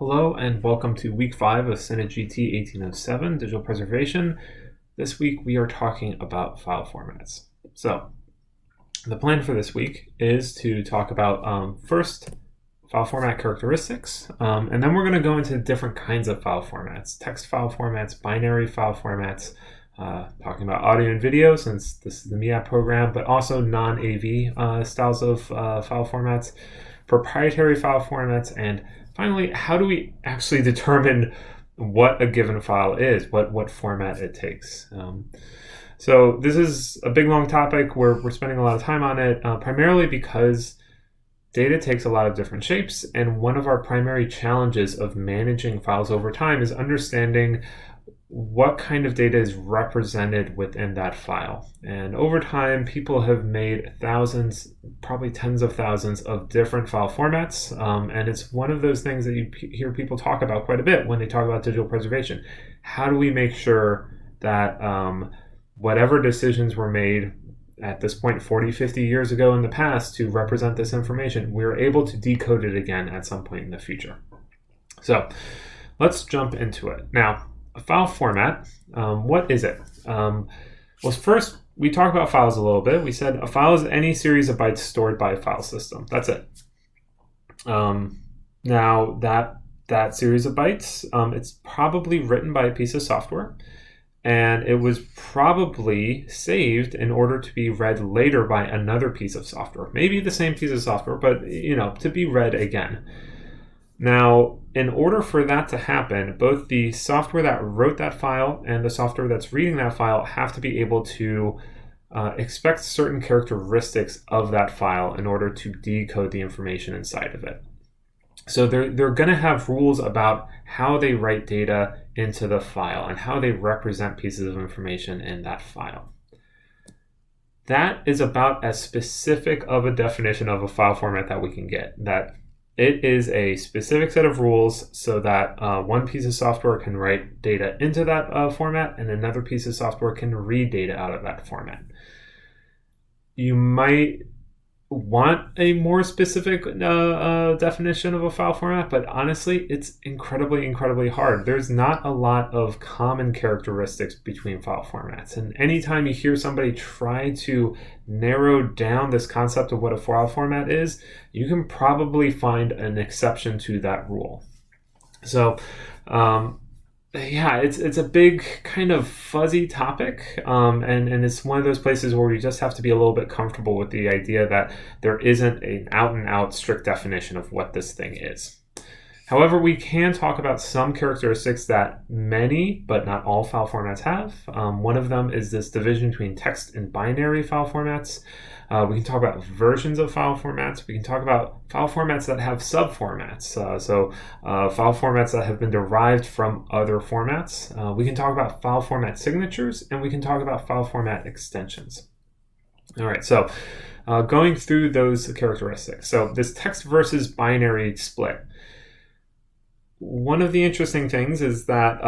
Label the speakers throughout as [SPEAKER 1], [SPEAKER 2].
[SPEAKER 1] Hello and welcome to week 5 of Synod GT 1807 Digital Preservation. This week we are talking about file formats. So the plan for this week is to talk about first file format characteristics, and then we're going to go into different kinds of file formats, text file formats, binary file formats, talking about audio and video since this is the MIAP program, but also non-AV styles of file formats, proprietary file formats, and finally, how do we actually determine what a given file is, what format it takes? So this is a big, long topic. We're spending a lot of time on it, primarily because data takes a lot of different shapes, and one of our primary challenges of managing files over time is understanding what kind of data is represented within that file. And over time, people have made thousands, probably tens of thousands of different file formats. And it's one of those things that you hear people talk about quite a bit when they talk about digital preservation. How do we make sure that whatever decisions were made at this point 40, 50 years ago in the past to represent this information, we're able to decode it again at some point in the future? So let's jump into it. Now, a file format, what is it? Well, first, we talked about files a little bit. We said a file is any series of bytes stored by a file system. That's it. Now, that series of bytes, it's probably written by a piece of software, and it was probably saved in order to be read later by another piece of software. Maybe the same piece of software, but to be read again. Now, in order for that to happen, both the software that wrote that file and the software that's reading that file have to be able to expect certain characteristics of that file in order to decode the information inside of it. So they're going to have rules about how they write data into the file and how they represent pieces of information in that file. That is about as specific of a definition of a file format that we can get. That it is a specific set of rules so that one piece of software can write data into that format and another piece of software can read data out of that format. You might want a more specific definition of a file format, but honestly, it's incredibly, incredibly hard. There's not a lot of common characteristics between file formats. And anytime you hear somebody try to narrow down this concept of what a file format is, you can probably find an exception to that rule. So, it's a big kind of fuzzy topic, and it's one of those places where you just have to be a little bit comfortable with the idea that there isn't an out-and-out strict definition of what this thing is. However, we can talk about some characteristics that many, but not all file formats have. One of them is this division between text and binary file formats. We can talk about versions of file formats. We can talk about file formats that have subformats. So file formats that have been derived from other formats. We can talk about file format signatures, and we can talk about file format extensions. All right, so going through those characteristics. So this text versus binary split. One of the interesting things is that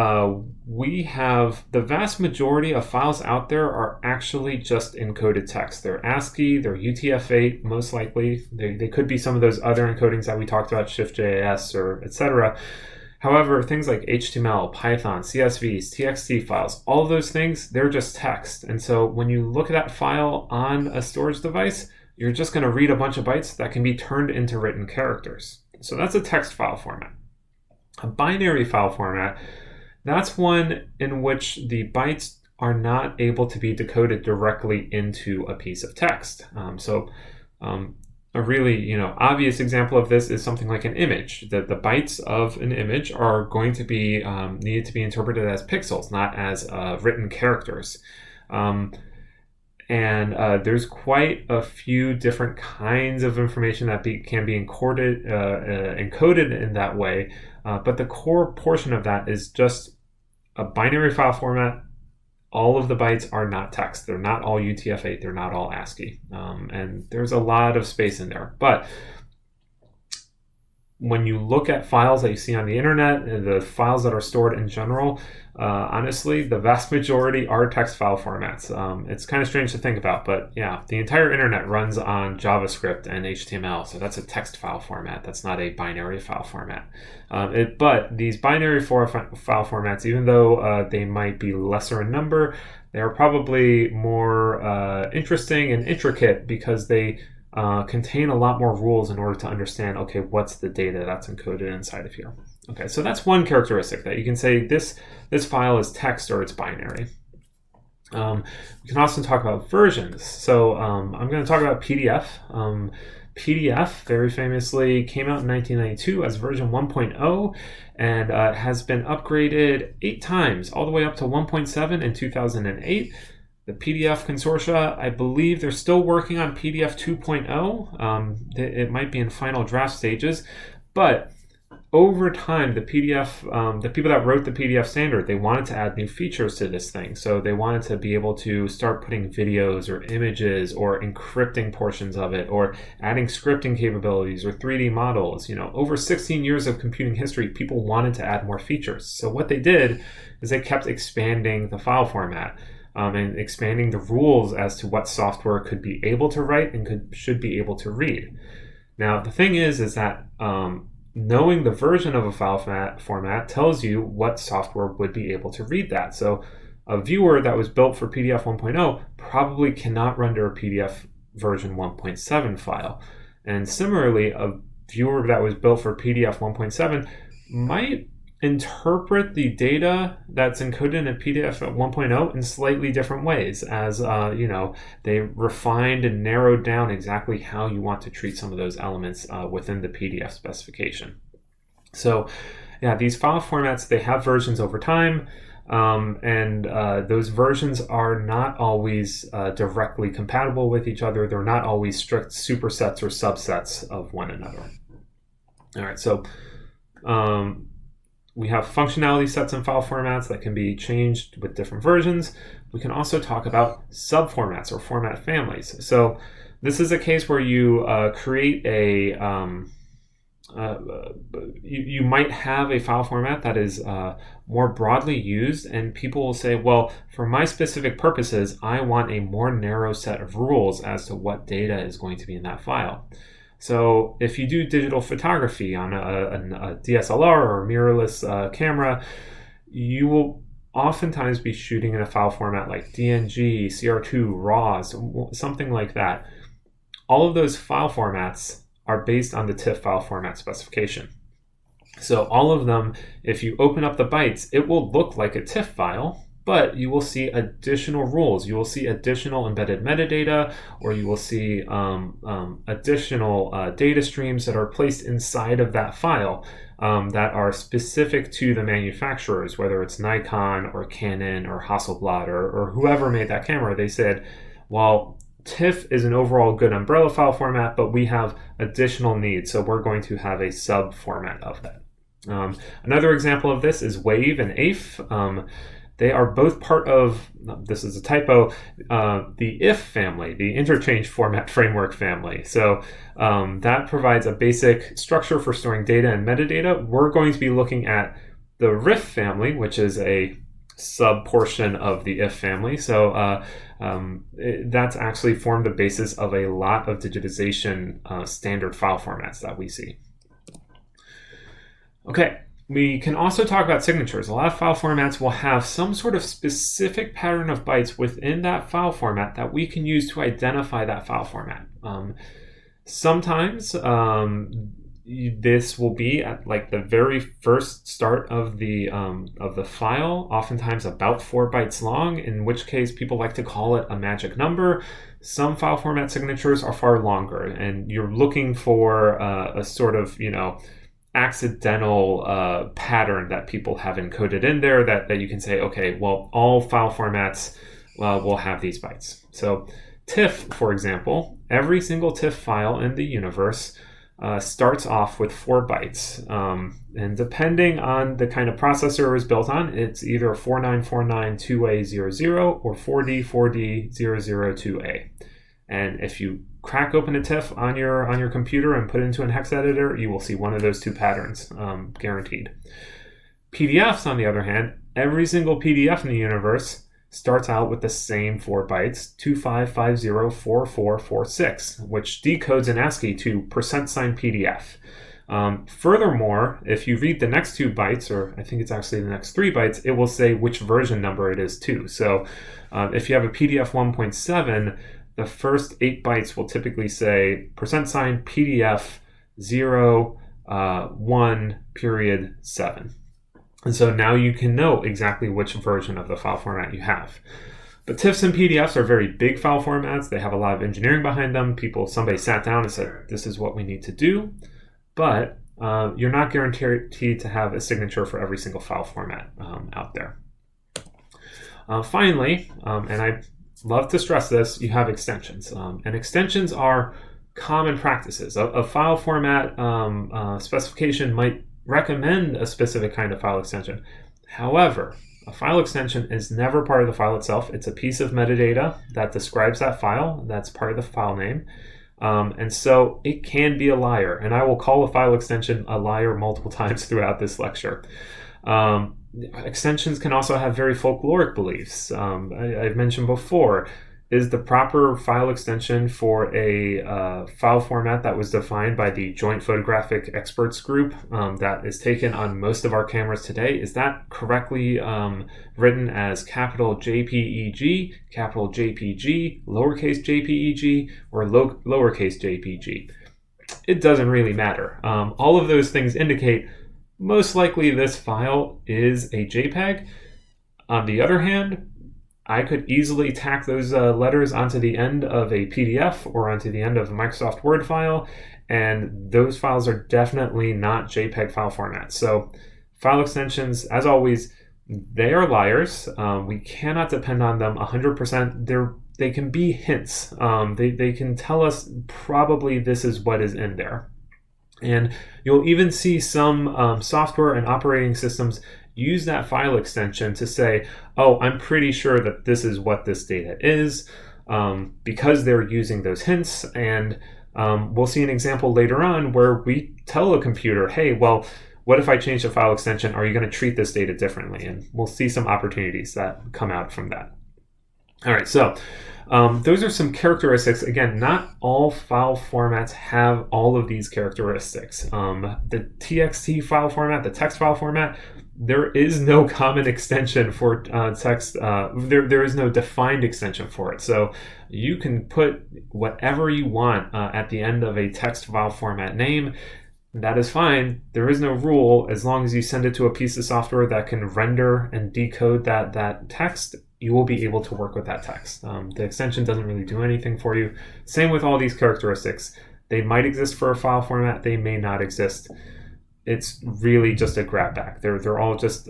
[SPEAKER 1] we have the vast majority of files out there are actually just encoded text. They're ASCII, they're UTF-8, most likely. They could be some of those other encodings that we talked about, Shift.js or etc. However, things like HTML, Python, CSVs, TXT files, all of those things, they're just text. And so when you look at that file on a storage device, you're just going to read a bunch of bytes that can be turned into written characters. So that's a text file format. A binary file format, that's one in which the bytes are not able to be decoded directly into a piece of text. A really obvious example of this is something like an image. That the bytes of an image are going to be needed to be interpreted as pixels, not as written characters. And there's quite a few different kinds of information that can be encoded in that way. But the core portion of that is just a binary file format. All of the bytes are not text. They're not all UTF-8. They're not all ASCII. And there's a lot of space in there. But when you look at files that you see on the internet, the files that are stored in general, honestly, the vast majority are text file formats. It's kind of strange to think about, but yeah, the entire internet runs on JavaScript and HTML, so that's a text file format. That's not a binary file format. But these binary file formats, even though they might be lesser in number, they are probably more interesting and intricate because they contain a lot more rules in order to understand, okay, what's the data that's encoded inside of here. Okay, so that's one characteristic that you can say this file is text or it's binary. We can also talk about versions. So I'm going to talk about PDF. PDF very famously came out in 1992 as version 1.0 and has been upgraded 8 times, all the way up to 1.7 in 2008. The PDF Consortia, I believe they're still working on PDF 2.0. It might be in final draft stages, but over time, the people that wrote the PDF standard, they wanted to add new features to this thing. So they wanted to be able to start putting videos or images or encrypting portions of it or adding scripting capabilities or 3D models. Over 16 years of computing history, people wanted to add more features. So what they did is they kept expanding the file format. And expanding the rules as to what software could be able to write and should be able to read. Now, the thing is that knowing the version of a file format tells you what software would be able to read that. So a viewer that was built for PDF 1.0 probably cannot render a PDF version 1.7 file. And similarly, a viewer that was built for PDF 1.7 might interpret the data that's encoded in a PDF 1.0 in slightly different ways as they refined and narrowed down exactly how you want to treat some of those elements within the PDF specification. So yeah, these file formats, they have versions over time, and those versions are not always directly compatible with each other. They're not always strict supersets or subsets of one another. All right, so we have functionality sets and file formats that can be changed with different versions. We can also talk about subformats or format families. So this is a case where you create you might have a file format that is more broadly used, and people will say, well, for my specific purposes, I want a more narrow set of rules as to what data is going to be in that file. So if you do digital photography on a DSLR or mirrorless camera, you will oftentimes be shooting in a file format like DNG, CR2, RAWs, something like that. All of those file formats are based on the TIFF file format specification. So all of them, if you open up the bytes, it will look like a TIFF file, but you will see additional rules. You will see additional embedded metadata, or you will see additional data streams that are placed inside of that file that are specific to the manufacturers, whether it's Nikon or Canon or Hasselblad or whoever made that camera. They said, well, TIFF is an overall good umbrella file format, but we have additional needs, so we're going to have a sub format of that. Another example of this is WAVE and AIF. They are both part of, this is a typo, the IF family, the interchange format framework family. So that provides a basic structure for storing data and metadata. We're going to be looking at the RIF family, which is a sub portion of the IF family. So that's actually formed the basis of a lot of digitization standard file formats that we see. Okay. We can also talk about signatures. A lot of file formats will have some sort of specific pattern of bytes within that file format that we can use to identify that file format. Sometimes this will be at like the very first start of the file, oftentimes about 4 bytes long, in which case people like to call it a magic number. Some file format signatures are far longer, and you're looking for a sort of, accidental pattern that people have encoded in there that you can say, okay, well, all file formats will have these bytes. So TIFF, for example, every single TIFF file in the universe starts off with 4 bytes. And depending on the kind of processor it was built on, it's either 4949 2A00 or 4D 4D 002A. And if you crack open a TIFF on your computer and put it into an hex editor, you will see one of those two patterns, guaranteed. PDFs, on the other hand, every single PDF in the universe starts out with the same 4 bytes, 25504446, which decodes in ASCII to %PDF. Furthermore, if you read the next 2 bytes, or I think it's actually the next 3 bytes, it will say which version number it is too. So if you have a PDF 1.7, the first 8 bytes will typically say $PDF 01.7. And so now you can know exactly which version of the file format you have. But TIFFs and PDFs are very big file formats. They have a lot of engineering behind them. Somebody sat down and said, this is what we need to do. But you're not guaranteed to have a signature for every single file format out there. Finally, and I love to stress this, you have extensions. And extensions are common practices. A file format specification might recommend a specific kind of file extension. However, a file extension is never part of the file itself. It's a piece of metadata that describes that file. That's part of the file name. And so it can be a liar. And I will call a file extension a liar multiple times throughout this lecture. Extensions can also have very folkloric beliefs. I've mentioned before, is the proper file extension for a file format that was defined by the Joint Photographic Experts Group that is taken on most of our cameras today, is that correctly written as capital JPEG, capital JPG, lowercase JPEG, or lowercase JPG? It doesn't really matter. All of those things indicate most likely this file is a JPEG. On the other hand, I could easily tack those letters onto the end of a PDF or onto the end of a Microsoft Word file, and those files are definitely not JPEG file formats. So file extensions, as always, they are liars. We cannot depend on them 100%. They can be hints. They can tell us probably this is what is in there. And you'll even see some software and operating systems use that file extension to say, oh, I'm pretty sure that this is what this data is, because they're using those hints. And we'll see an example later on where we tell a computer, hey, well, what if I change the file extension? Are you going to treat this data differently? And we'll see some opportunities that come out from that. All right, so those are some characteristics. Again, not all file formats have all of these characteristics. The TXT file format, the text file format, there is no common extension for text. There is no defined extension for it. So you can put whatever you want at the end of a text file format name. That is fine. There is no rule. As long as you send it to a piece of software that can render and decode that text, you will be able to work with that text. The extension doesn't really do anything for you. Same with all these characteristics. They might exist for a file format. They may not exist. It's really just a grab bag. They're all just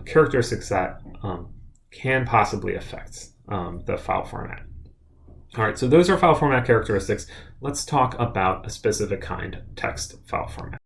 [SPEAKER 1] characteristics that can possibly affect the file format. All right, so those are file format characteristics. Let's talk about a specific kind, text file format.